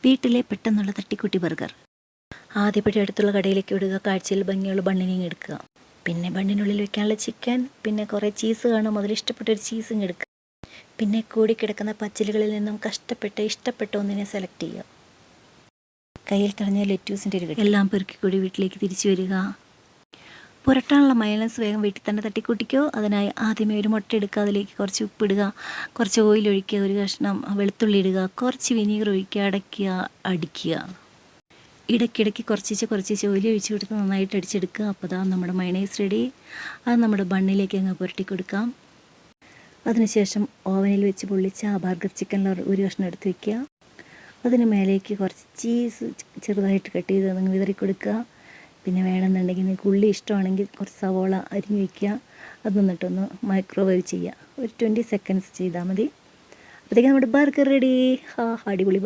വീട്ടിലെ പെട്ടെന്നുള്ള തട്ടിക്കുട്ടി ബർഗർ. ആദ്യപടി അടുത്തുള്ള കടയിലേക്ക് വിടുക. കാഴ്ചയിൽ ഭംഗിയുള്ള ബണ്ണിനെയും എടുക്കുക. പിന്നെ ബണ്ണിനുള്ളിൽ വെക്കാനുള്ള ചിക്കൻ, പിന്നെ കുറേ ചീസ് കാണും. അതിൽ ഇഷ്ടപ്പെട്ടൊരു ചീസും എടുക്കുക. പിന്നെ കൂടിക്കിടക്കുന്ന പച്ചിലുകളിൽ നിന്നും ഇഷ്ടപ്പെട്ട ഒന്നിനെ സെലക്ട് ചെയ്യുക. കയ്യിൽ തടഞ്ഞ ലെറ്റ്യൂസിൻ്റെ ഒരു എല്ലാം പെറുക്കിക്കൂടി വീട്ടിലേക്ക് തിരിച്ചു വരിക. പുരട്ടാനുള്ള മയോണൈസ് വേഗം വീട്ടിൽ തന്നെ തട്ടിക്കൂട്ടിക്കോ. അതിനായി ആദ്യമേ ഒരു മുട്ട എടുക്കുക. അതിലേക്ക് കുറച്ച് ഉപ്പിടുക, കുറച്ച് ഓയിൽ ഒഴിക്കുക, ഒരു കഷ്ണം വെളുത്തുള്ളി ഇടുക, കുറച്ച് വിനീഗർ ഒഴിക്കുക, അടയ്ക്കുക, അടിക്കുക. ഇടയ്ക്കിടയ്ക്ക് കുറച്ച് ഓയിൽ ഒഴിച്ച് കൊടുത്ത് നന്നായിട്ട് അടിച്ചെടുക്കുക. അപ്പോൾ അതാ നമ്മുടെ മയോണൈസ് റെഡി. അത് നമ്മുടെ ബണ്ണിലേക്ക് അങ്ങ് പുരട്ടി കൊടുക്കാം. അതിനുശേഷം ഓവനിൽ വെച്ച് പൊള്ളിച്ച ആ ബർഗർ ചിക്കനിൽ ഒരു കഷ്ണം എടുത്ത് വയ്ക്കുക. അതിന് മേലേക്ക് കുറച്ച് ചീസ് ചെറുതായിട്ട് കട്ട് ചെയ്ത് അതങ്ങ് വിതറി കൊടുക്കുക. പിന്നെ വേണമെന്നുണ്ടെങ്കിൽ നിങ്ങൾക്ക് ഉള്ളി ഇഷ്ടമാണെങ്കിൽ കുറച്ച് സവോള അരിഞ്ഞ് വയ്ക്കുക. അത് എന്നിട്ടൊന്ന് മൈക്രോവേവ് ചെയ്യുക. ഒരു 20 സെക്കൻഡ്സ് ചെയ്താൽ മതി. അപ്പോഴത്തേക്കും നമ്മുടെ ബർഗർ റെഡി. അടിപൊളി.